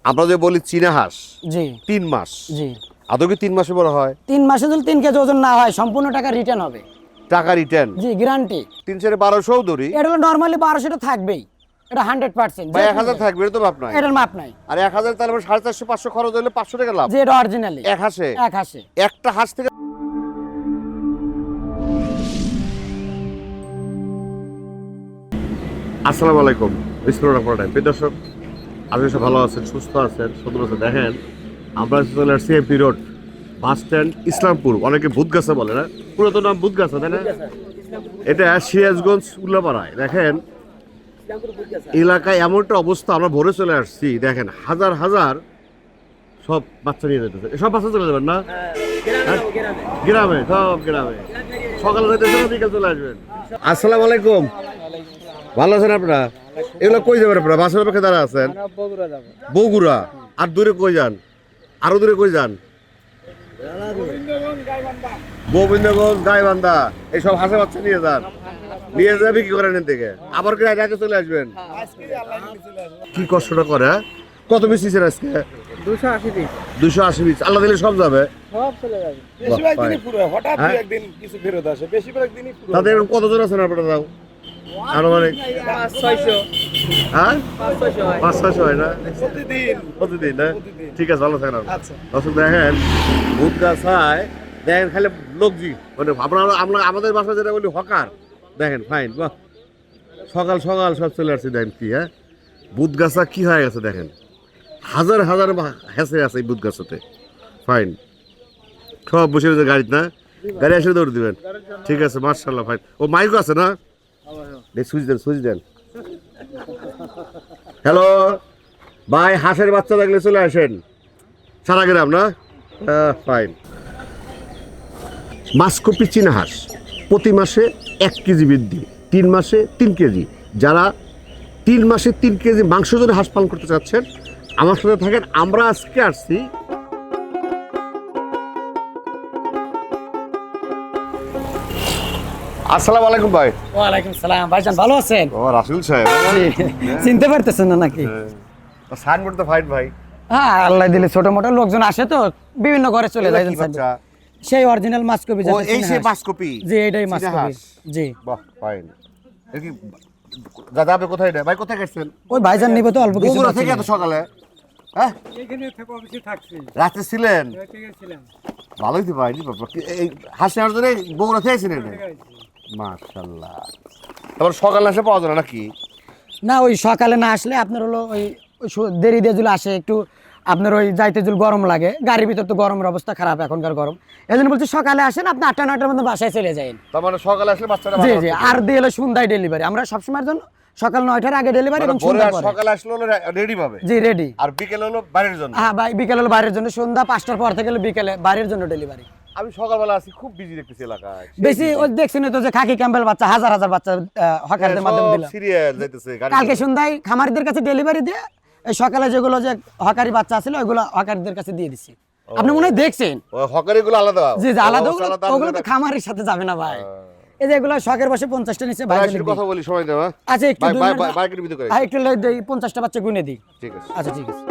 আমরা যে বলি চীনা হাঁস জি 3 মাস, জি আদৌ কি 3 মাসে বড় হয়? 3 মাসে যদি 3 কেজি ওজন না হয় সম্পূর্ণ টাকা রিটার্ন হবে। টাকা রিটার্ন জি গ্যারান্টি। 3 4 1200 ধরি, এটা হলো নরমালি 1200 টা থাকবেই, এটা 100%। বা 1000 থাকবে, এটা তো মাপ নাই। এটার মাপ নাই। আর 1000 তাহলে 450 500 খরচ হলে 500 টাকা লাভ। যে এটা অরিজিনালি এক হাঁসে, এক হাঁসে একটা হাঁস থেকে। আসসালামু আলাইকুম, বিসমিল্লাহির রহমানির রহিম। প্রিয় দর্শক, আপনি সব ভালো আছেন, সুস্থ আছেন, সুন্দর আছেন। দেখেন আমরা চলে আসছি MP road bus stand, Islampur. অনেকে ভূতগাছা বলে না, পুরাতন নাম ভূতগাছা, তাই না? এটা সিরাজগঞ্জ উল্লাপাড়ায়। দেখেন এলাকায় এমন একটা অবস্থা, আমরা ভোরে চলে আসছি। দেখেন হাজার হাজার সব বাচ্চা নিয়ে যেতেছে। সব বাচ্চা চলে যাবেন না গ্রামে, সব গ্রামে সকালে যেতেছে না, বিকেল চলে আসবেন। আসসালামু আলাইকুম, ভালো আছেন আপনারা? এগুলো কই যাবেন আপনারা? বাসের অপেক্ষা দাঁড়া আছেন? বগুড়া। আর দূরে কই যান? আরো দূরে কই যান? গোবিন্দগঞ্জ, গাইবান্ধা। এইসব হাঁসের বাচ্চা নিয়ে যান, নিয়ে যাবে কি করেন এর থেকে, আবার কি আগে চলে আসবেন? কি কষ্টটা করে? কত পিস নিছেন আজকে? 280 পিস। 280 পিস। আল্লাহ দিলে সব যাবে, সব চলে যাবে। বেশিরভাগ দিনই পুরো হঠাৎ একদিন কিছু ফেরত আসে, বেশিরভাগ দিনই পুরো। তাদের কতজন আছেন আপনারা? যাও আনুমানিক 500-600। হ্যাঁ 500-600 হয় 500 হয় না প্রতিদিন। প্রতিদিন না? ঠিক আছে, ভালো থাকেন। আচ্ছা। দর্শক দেখেন ভূতগাছায়, দেখেন খালি লোকজি, মানে আমরা আমাদের বাসায় যেটা বলি হকার। দেখেন ফাইন, বাহ, সকাল সকাল সব চলে আসছে। দেখেন কি, হ্যাঁ ভূতগাছা কি হয়ে গেছে দেখেন, হাজার হাজার হেসে আছে এই ভূতগাছাতে। ফাইন, সব বসে রয়েছে গাড়িতে না? গাড়ি এসে দৌড় দিবেন। ঠিক আছে, মার্শাল্লাহ, ফাইন। ও মাইকও আছে না? সুইচ দেন, সুইচ দেন। হ্যালো ভাই, হাঁসের বাচ্চা দেখলে চলে আসেন, সারা গ্রাম না? ফাইন। মাসকপি চীনা হাঁস প্রতি মাসে 1 কেজি বৃদ্ধি, 3 মাসে 3 কেজি। যারা 3 মাসে 3 কেজি মাংস যদি হাঁস পালন করতে চাচ্ছেন, আমার সাথে থাকেন। আমরা আজকে আসছি আসসালামু আলাইকুম ভাই। ওয়ালাইকুম সালাম। ভাইজান ভালো আছেন? ও রাসেল সাহেব, চিনতে পারতেছেন না নাকি? সাইনবোর্ড তো ফাইন ভাই। হ্যাঁ আল্লাহ দিলে ছোট মোটো লোকজন আসে তো বিভিন্ন ঘরে চলে যায়। কি বাচ্চা? সেই অরিজিনাল মাসকপি ও এই সেই মাসকপি। জি এটাই চীনা মাসকপি। হাঁস। জি বাহ, ফাইন। এ কি দাদা, আপনি কোথায় এটা ভাই, কোথায় গেছেন? ওই ভাইজান নিব তো অল্প কিছু। বগুড়া বাচ্চা থেকে এত নিবে। সকালে? হ্যাঁ এখানে থেকে অফিসে থাকছি। রাতে ছিলেন? রাতে গেছিলাম। ভালোই তো ভাই। এই হাঁস নেওয়ার জন্য বগুড়া থেকে ছিলেন? মাশাআল্লাহ। তারপর সকালে এসে পাওয়া যায় না নাকি? না ওই সকালে না আসলে আপনার হলো ওই দেরি দিয়ে যদি আসে একটু আপনার ওই যাইতে যদি গরম লাগে, গাড়ির ভিতর তো গরমের অবস্থা খারাপ, এখনকার গরম। এই জন্য বলছি সকালে আসেন, আপনি 8টা 9টার মধ্যে বাসায় চলে যান। তার মানে সকালে আসলে বাচ্চাটা জি ভালো জি। বাচ্চা আর দিয়ে হলো সন্ধ্যায় ডেলিভারি। আমরা সবসময়ের জন্য সকাল 9টার আগে ডেলিভারি মানে এবং ভোরে সন্ধ্যা আর পরে। সকালে আসলে হলো রেডি পাবে, জি রেডি। আর বিকেলে হলো বাইরের জন্য। হ্যাঁ ভাই, বিকেল হলো বাইরের জন্য, সন্ধ্যা 5টার পর থেকে হলো বিকেলে বাইরের জন্য ডেলিভারি। আমি সকালবেলা আসি, খুব বিজি দেখতেছি এলাকায়। বেশি ওই দেখছেন তো যে খাকি ক্যাম্বেল বাচ্চা হাজার হাজার বাচ্চা হকারদের মাধ্যমে দিলাম। সিরিয়াল যাইতেছে গাড়ি। কালকে সন্ধ্যায় খামারিদের কাছে ডেলিভারি দিয়ে এই সকালে যেগুলো যে হকারি বাচ্চা ছিল ওইগুলো হকারিদের কাছে দিয়ে দিছি। আপনি মনে হয় দেখছেন? ওই হকারিগুলো আলাদা? জি জি আলাদা। ও, আলাদা, ওগুলো তো আলাদা। খামারের সাথে যাবে না ভাই। এই যে এগুলো শখের বসে 50টা নিচে ভাই। ভাই একটু কথা বলি, সময় দেওয়া। আচ্ছা একটু বাইকের ভিতরে করে। হ্যাঁ একটু লেট দেই, 50টা বাচ্চা গুনে দিই। ঠিক আছে। আচ্ছা ঠিক আছে।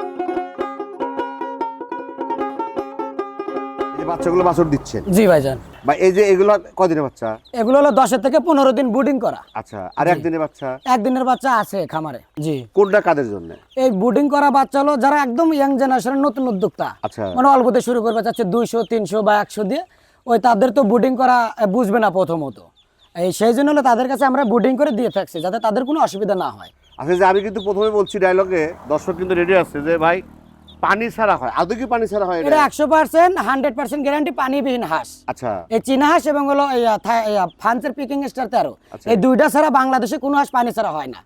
এই যে বাচ্চাগুলো বাছুর দিচ্ছেন জি ভাইজান। বা এই যে এগুলো কদিনের বাচ্চা? এগুলো হলো 10 থেকে 15 দিন বুডিং করা। আচ্ছা, আর একদিনের বাচ্চা? একদিনের বাচ্চা আছে খামারে। জি। কোনটা কাদের জন্য? এই বুডিং করা বাচ্চা হলো যারা একদম ইয়াং জেনারেশনের নতুন উদ্যোক্তা, আচ্ছা। মানে অল্পতে শুরু করবে চাচ্ছে 200 300 বা 100 দিয়ে, ওই তাদের তো বুডিং করা বুঝবে না প্রথমত। এই সেই জন্য হলো তাদের কাছে আমরা বুডিং করে দিয়ে থাকছি যাতে তাদের কোনো অসুবিধা না হয়। আচ্ছা, যে আমি কিন্তু প্রথমে বলছি ডায়লগে, দর্শক কিন্তু রেডি আছে যে ভাই পানি ছাড়া হয়, আদৌ কি পানি ছাড়া হয় এটা 100% 100% গ্যারান্টি পানিবিহীন হাঁস। আচ্ছা এই চীনা হাঁস এবং হলো এই ফ্রান্সের পিকিং স্টার 13, আচ্ছা। এই দুইটা ছাড়া বাংলাদেশে কোনো হাঁস পানি ছাড়া হয় না।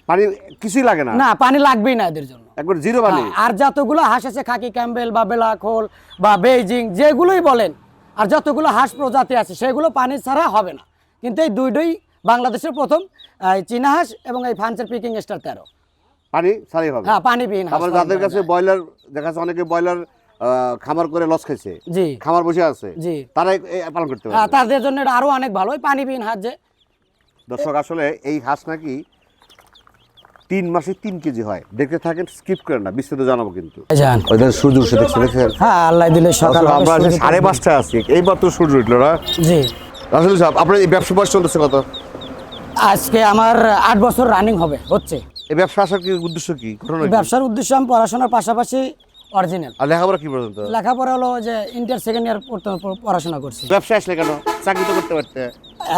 পানি কিছুই লাগে না? না, পানি লাগবেই না এদের জন্য, একবার জিরো পানি। হ্যাঁ, আর যতগুলো হাঁস আছে খাকি ক্যাম্বেল বা বেলাখোল বা বেইজিং যেগুলোই বলেন, আর যতগুলো হাঁস প্রজাতি আছে সেগুলো পানি ছাড়া হবে না। কিন্তু এই দুইটাই বাংলাদেশের প্রথম, এই চীনা হাঁস এবং এই ফ্রান্সের পিকিং স্টার 13 পানি ছাড়াই হবে। হ্যাঁ পানিবিহীন হাঁস। আবার যাদের কাছে ব্রয়লার দেখা যাচ্ছে, অনেকে ব্রয়লার খামার করে লস খাইছে, জি খামার বসে আছে, জি, তারা পালন করতে হ্যাঁ পারে। তাদের জন্য এটা আরো অনেক ভালো, ওই পানিবিহীন হাঁস যে। দর্শক আসলে এই হাঁস নাকি 3 মাসে 3 কেজি হয়। দেখতে থাকেন, স্কিপ করেন না, বিস্তারিত জানাবো কিন্তু। যান ওইদিন সূর্য উঠছে দেখছেন? হ্যাঁ, আল্লাহ দিলে সকাল হবে, আমরা সূর্য 5:30টায় আছি, এইবার তো সূর্য উঠলো না। জি, রাসেল সাহেব, আপনার এই ব্যবসা বয়স চলতেছে কত? আজকে আমার 8 বছর রানিং হচ্ছে। এই ব্যবসা আসার কি উদ্দেশ্য, কি ঘটনা এই কি? ব্যবসার উদ্দেশ্য আমি পড়াশোনার পাশাপাশি অরিজিনাল আর লেখাপড়া কি পর্যন্ত? লেখাপড়া হলো যে ইন্টার সেকেন্ড ইয়ার পড়াশোনা করছি। ব্যবসা আসলে কেন? চাকরি তো করতে পারতে।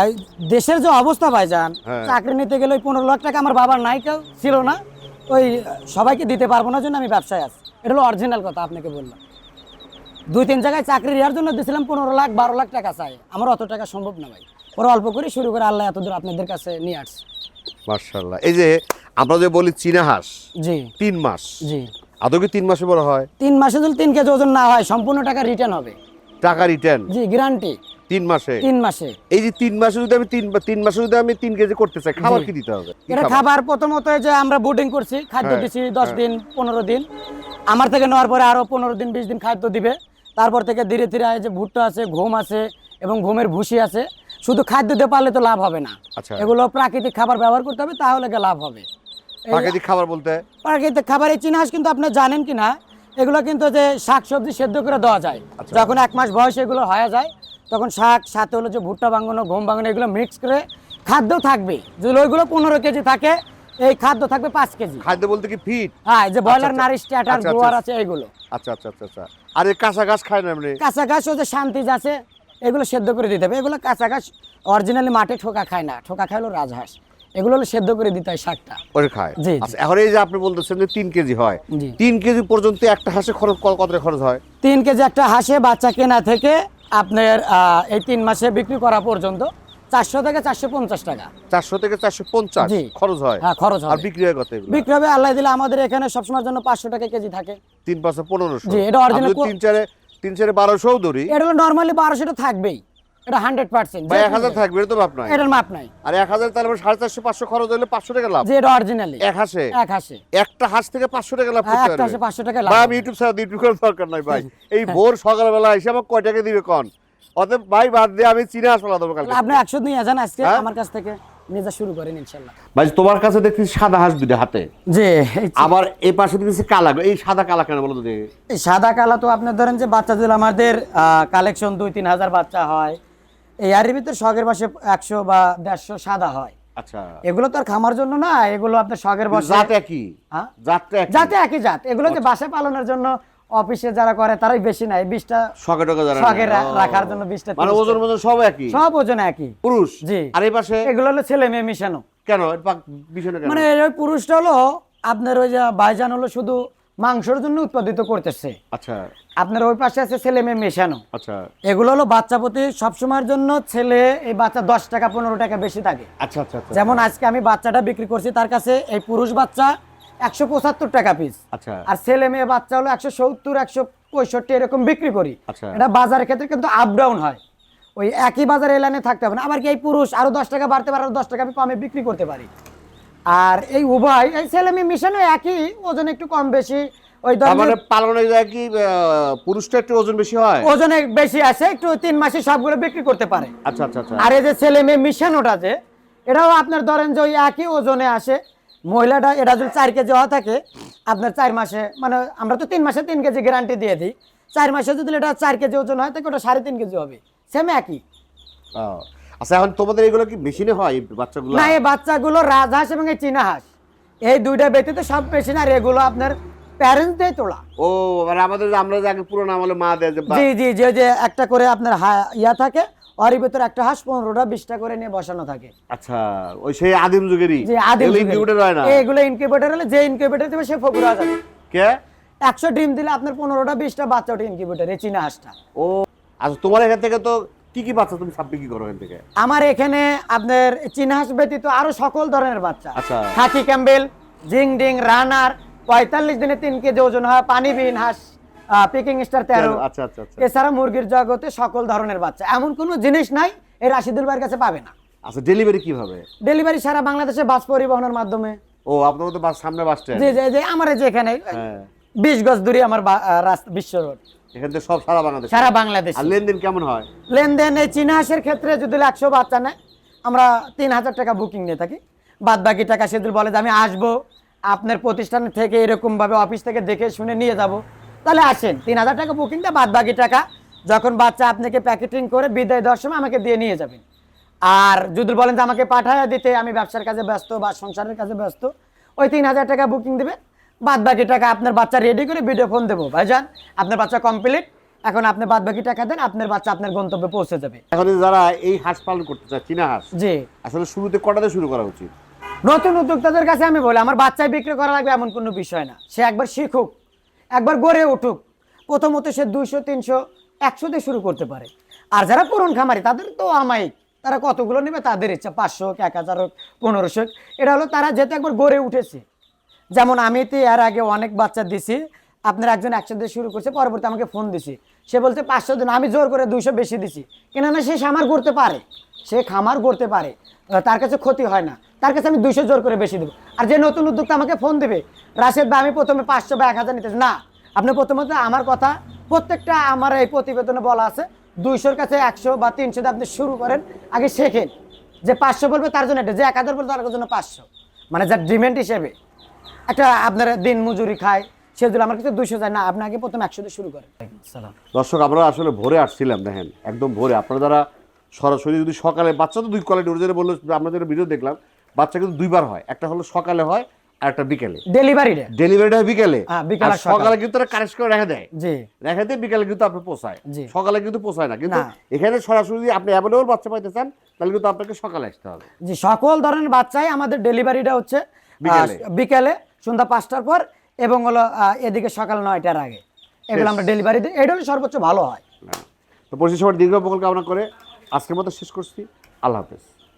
এই দেশের যে অবস্থা ভাইজান, হ্যাঁ। চাকরি নিতে গেলে ওই 15 লাখ টাকা আমার বাবার নাই, কেউ ছিল না, ওই সবাইকে দিতে পারবো না জন্য আমি ব্যবসায় আছি। এটা হলো অরিজিনাল কথা আপনাকে বললাম। 2-3 জায়গায় চাকরি নেওয়ার জন্য দিয়েছিলাম 15 লাখ 12 লাখ টাকা চাই, আমার অত টাকা সম্ভব না ভাই। পরে অল্প করে শুরু করে আল্লাহ এতদূর আপনাদের কাছে নিয়ে আসছে। মাশাআল্লাহ। এই যে আমরা যে বলি চীনা হাঁস জি 3 মাস, জি, আদৌ কি 3 মাসে বড় হয়? 3 মাসে যদি 3 কেজি ওজন না হয় সম্পূর্ণ টাকা রিটার্ন হবে। টাকা রিটার্ন জি, গ্যারান্টি 3 মাসে? 3 মাসে। এই যে 3 মাসে যদি আমি 3 মাসে যদি আমি 3 কেজি করতে চাই, খাবার জি। কি দিতে হবে? কি এটা খাবার? খাবার প্রথমত যে আমরা বোর্ডিং করছি, খাদ্য হ্যাঁ, দিছি 10 দিন 15 দিন, আমার থেকে নেওয়ার পরে আরো 15 দিন 20 দিন খাদ্য দিবে। তারপর থেকে ধীরে ধীরে এই যে ভুট্টা আছে, গম আছে এবং গমের ভুসি আছে। শুধু খাদ্য দিয়ে পারলে তো লাভ হবে না, আচ্ছা। এগুলো প্রাকৃতিক খাবার ব্যবহার করতে হবে, তাহলে গিয়ে লাভ হবে। এই প্রাকৃতিক খাবার বলতে? প্রাকৃতিক খাবার এই চীনা হাঁস কিন্তু আপনি জানেন কিনা, এগুলো কিন্তু যে শাকসবজি সেদ্ধ করে দেওয়া যায়। আচ্ছা। যখন 1 মাস বয়স এগুলো হয়ে যায়, তখন শাক সাথে হলো যে ভুট্টা বাঙানো, গম বাঙানো, এগুলো মিক্স করে খাদ্য থাকবে। যদি ওইগুলো 15 কেজি থাকে, এই খাদ্য থাকবে 5 কেজি। খাদ্য বলতে কি ফিট? হ্যাঁ, এই যে ব্রয়লার আচ্ছা, নারিশ স্ট্যাটার আচ্ছা, গোয়ার আচ্ছা। আছে এইগুলো। আচ্ছা আচ্ছা আচ্ছা আচ্ছা। আর এই কাঁচা ঘাস খায় না এমনি? কাঁচা ঘাস ও যে শান্তিজ আছে, এগুলো সেদ্ধ করে দিতে হবে। এগুলো কাঁচা ঘাস অরিজিনালি মাঠে ঠোকা খায় না, ঠোকা খায় হলো রাজহাঁস, এগুলো হলো সেদ্ধ করে দিতে হয় শাকটা। ওরে খায়? জি, জি। আচ্ছা, এখন এই যে আপনি বলতেছেন যে 3 কেজি হয়, জি। 3 কেজি পর্যন্ত একটা হাঁসে খরচ কত টাকা খরচ হয়? 3 কেজি একটা হাঁসে বাচ্চা কেনা থেকে আপনার এই 3 মাসে বিক্রি করা পর্যন্ত 400 থেকে 450 টাকা। 400 থেকে 450 জি। খরচ হয়? হ্যাঁ, খরচ আর হবে। বিক্রি হয় কত এগুলো? বিক্রি হবে আল্লাহ দিলে আমাদের এখানে সবসময়ের জন্য 500 টাকা কেজি থাকে। 3 5 1500। জি, এটা original 3 4 1200 ধরি, এটা হলো নরমালি 1200 টা থাকবেই, এটা 100%। বা 1000 থাকবে, এটা তো মাপ নাই। এটার মাপ নাই। আর 1000 তাহলে 450 500 খরচ হলে 500 টাকা লাভ। যে এটা অরিজিনালি এক হাঁসে? এক হাঁসে একটা হাঁস থেকে 500 টাকা লাভ হ্যাঁ, করতে একটা হাঁসে পারবে। 500 টাকা লাভ ভাই, হবে। আমি ইউটিউব ছাড়া ইউটিউব করার দরকার নাই ভাই। এই ভোর সকালবেলা এসে আমাকে কয় টাকা দিবে কোন? অতএব ভাই বাদ দিয়ে আমি চীনা হাঁস পালা দেবো কালকে। আপনি 100 নিয়ে যান আজকে হ্যাঁ? আমার কাছ থেকে নিয়ে যা শুরু করেন ইনশাআল্লাহ। ভাই, তোমার কাছে দেখছি সাদা হাঁস দুটো হাতে, জি, আবার এই পাশে দেখছি কালা। এই সাদা কালা কেন বলো তো দেখি? এই সাদা কালা তো আপনার ধরেন যে বাচ্চা দিলে আমাদের কালেকশন 2-3 হাজার বাচ্চা হয়, এই এর ভিতরে শখের বসে 100 বা 150 সাদা হয়। আচ্ছা, এগুলো তো আর খামার জন্য না, এগুলো আপনার শখের বসে। জাত একই? হ্যাঁ? জাতটা একই? জাতে একই জাত, এগুলো যে বাসায় পালনের জন্য অফিসে যারা করে তারাই বেশি নাই, 20টা শখে টকে যারা শখে নেয়। ও। রাখার জন্য 20টা মানে ওজন ওজন সব একই? সব ওজন একই। পুরুষ? জি। আর এই পাশে এগুলো হলো ছেলে মেয়ে মিশানো। কেন পিছনে কেন? মানে ওই পুরুষটা হলো আপনার ওই যে ভাইজান হলো শুধু মাংসের জন্য উৎপাদিত করতেছে, আচ্ছা আপনার ওই পাশে আছে ছেলে মেয়ে মেশানো। আচ্ছা এগুলো হলো বাচ্চা প্রতি সবসময়ের জন্য ছেলে এই বাচ্চা 10 টাকা 15 টাকা বেশি থাকে। আচ্ছা আচ্ছা আচ্ছা। যেমন আজকে আমি বাচ্চাটা বিক্রি করছি, তার কাছে এই পুরুষ বাচ্চা 175 টাকা পিস, আচ্ছা আর ছেলে মেয়ে বাচ্চা হলো 170 165 এরকম বিক্রি করি। আচ্ছা। এটা বাজারের ক্ষেত্রে কিন্তু আপ ডাউন হয়, ওই একই বাজারে এলানে থাকতে হবে না। আবার কি এই পুরুষ আরো 10 টাকা বাড়তে পারে, আরো 10 টাকা আমি কমে বিক্রি করতে পারি। আর এই উভয় এই ছেলে মেয়ে মিশানো একই ওজন, একটু কম বেশি। ওই তার মানে ধরনের পালনে যায় কি পুরুষটা একটু ওজন বেশি হয়? ওজনে বেশি আছে, একটু 3 মাসে সবগুলো বিক্রি করতে পারে। আচ্ছা আচ্ছা আচ্ছা। আর এই যে ছেলে মেয়ে মিশানোটা যে, এটাও আপনার ধরেন যে ওই একই ওজনে আসে। মহিলাটা এটা যদি 4 কেজি হওয়া থাকে, আপনার 4 মাসে, মানে আমরা তো 3 মাসে 3 কেজি গ্যারান্টি দিয়ে দিই, 4 মাসে যদি এটা 4 কেজি ওজন হয় তাহলে ওটা 3.5 কেজি হবে, সেম একই। ও, আচ্ছা, এখন তোমাদের এগুলো কি মেশিনে হয় এই বাচ্চাগুলো? না, এই বাচ্চাগুলো রাজহাঁস এবং এই চীনা হাঁস, এই দুইটা ব্যতীত সব মেশিন, আর এগুলো আপনার প্যারেন্টস দিয়ে তোলা। ও, মানে আমাদের আমরা যে আগে পুরোনো আমলে মা দেয় যে জি জি, যে যে একটা করে আপনার ইয়া থাকে, ওর ভিতরে একটা হাঁস 15টা 20টা করে নিয়ে বসানো থাকে। আচ্ছা, ওই সেই আদিম যুগেরই? যে আদিম এগুলো ইনকিউবেটর হয় না? এগুলো ইনকিউবেটর হলে যে ইনকিউবেটর দেবে সে ফকুর হয়ে যাবে। কে? 100 ডিম দিলে আপনার 15টা 20টা বাচ্চা ওঠে ইনকিউবেটর, এই চীনা হাঁসটা। ও আচ্ছা, তোমার এখান থেকে তো কি কি বাচ্চা তুমি সাব বিক্রি করো এখান থেকে? আমার এখানে আপনার চীনা হাঁস ব্যতীত আরো সকল ধরনের বাচ্চা, আচ্ছা। খাকি ক্যাম্বেল, জিং ডিং, রানার, 45 দিনে 3 কেজি ওজন হয়, পানিবিহীন হাঁস, পিকিং স্টার 13। আচ্ছা আচ্ছা আচ্ছা। এছাড়া মুরগির জগতে সকল ধরনের বাচ্চা, এমন কোনো জিনিস নাই এই রাশিদুল ভাইয়ের কাছে পাবে না। আচ্ছা, ডেলিভারি কিভাবে? ডেলিভারি সারা বাংলাদেশে বাস পরিবহনের মাধ্যমে। ও, আপনার তো সামনে বাস স্ট্যান্ড? জি জি জি, আমার এই যে এখানে হ্যাঁ। 20 গজ দূরে আমার রাস্তা, বিশ্ব রোড, এখান থেকে সব সারা বাংলাদেশ? সারা বাংলাদেশ। আর লেনদেন কেমন হয়? লেনদেন এই চীনা হাঁসের ক্ষেত্রে যদি 100 বাচ্চা নেয়, আমরা 3000 টাকা বুকিং নিয়ে থাকি। বাদ বাকি টাকা সেদিন বলে যে আমি আসবো, আপনার প্রতিষ্ঠান থেকে এরকমভাবে অফিস থেকে দেখে শুনে নিয়ে যাব, তাহলে আসেন 3,000 টাকা বুকিংটা, বাদ বাকি টাকা যখন বাচ্চা আপনাকে প্যাকেটিং করে বিদায় দেওয়ার সময় আমাকে দিয়ে নিয়ে যাবেন। আর যদি বলেন যে আমাকে পাঠায় দিতে, আমি ব্যবসার কাজে ব্যস্ত বা সংসারের কাজে ব্যস্ত, ওই 3,000 টাকা বুকিং দেবে, বাদ বাকি টাকা আপনার বাচ্চা রেডি করে ভিডিও ফোন দেবো, ভাইজান আপনার বাচ্চা কমপ্লিট, এখন আপনি বাদ বাকি টাকা দেন, আপনার বাচ্চা আপনার গন্তব্যে পৌঁছে যাবে। এখন যারা এই হাঁস পালন করতে চায়, চীনা হাঁস, জি, আসলে শুরুতে কটাতে শুরু করা উচিত? নতুন উদ্যোক্তাদের কাছে আমি বলি, আমার বাচ্চাই বিক্রি করা লাগবে এমন কোনো বিষয় না। সে একবার শিখুক, একবার গড়ে উঠুক, প্রথমত সে 200, 300, 100 দিয়ে শুরু করতে পারে। আর যারা পুরন খামারি তাদের তো আমায়িক, তারা কতগুলো নেবে তাদের ইচ্ছা, 500 হোক, 1000 হোক, 1500 হোক, এটা হলো তারা যেহেতু একবার গড়ে উঠেছে। যেমন আমি তো এর আগে অনেক বাচ্চা দিছি, আপনার একজন 100 দিয়ে শুরু করছে, পরবর্তী আমাকে ফোন দিছি, সে বলছে 500 দিন, আমি জোর করে 200 বেশি দিছি, কেননা সে খামার করতে পারে, সে খামার করতে পারে, তার কাছে ক্ষতি হয় না, তার কাছে আমি 200 জোর করে বেশি দেবো। আর যে নতুন উদ্যোক্তা আমাকে ফোন দেবে, রাশেদ ভাই আমি প্রথমে 500 বা 1000 নিতেছি না, আপনি প্রথমত আমার কথা প্রত্যেকটা আমার এই প্রতিবেদনে বলা আছে, 200-র কাছে 100 বা 300 দিয়ে আপনি শুরু করেন, আগে শেখেন। যে 500 বলবে তার জন্য এটা, যে 1000 বলবে তার জন্য 500, মানে যার ডিমান্ড হিসেবে একটা আপনার দিন মজুরি খায়, সে যদি আমার কাছে 200 যায় না, আপনি আগে প্রথম 100 দিয়ে শুরু করেন। সালাম। দর্শক, আমরা আসলে ভোরে আসছিলাম, দেখেন একদম ভোরে। আপনারা যারা সরাসরি যদি সকালে, বাচ্চা তো 2 কোয়ালিটি, ওর বললো আমরা যেটা ভিডিও দেখলাম, বাচ্চা কিন্তু 2বার হয়, একটা হলো সকালে হয় আর একটা বিকেলে। ডেলিভারিটা ডেলিভারিটা হয় বিকেলে, বিকাল আর আর সকাল। সকালে কিন্তু তারা কারেক্ট করে রেখে দেয়, জি, রেখে দিয়ে বিকালে কিন্তু আপনি পোষায়, জি। সকালে কিন্তু পোষায় না। কিন্তু না। এখানে সরাসরি যদি আপনি অ্যাভেলেবল বাচ্চা পাইতে চান, তাহলে কিন্তু আপনাকে সকালে আসতে হবে। জি, সকল ধরনের বাচ্চাই আমাদের ডেলিভারিটা হচ্ছে বিকেলে। বিকেলে সন্ধ্যা 5টার পর, এবং হলো এদিকে সকাল 9টার আগে, এগুলো আমরা ডেলিভারি দিই, এটা হলো সর্বোচ্চ ভালো হয়। তো পরিশেষে সবার দীর্ঘ উপকূল কামনা করে আজকের মতো শেষ করছি। আল্লাহ হাফেজ।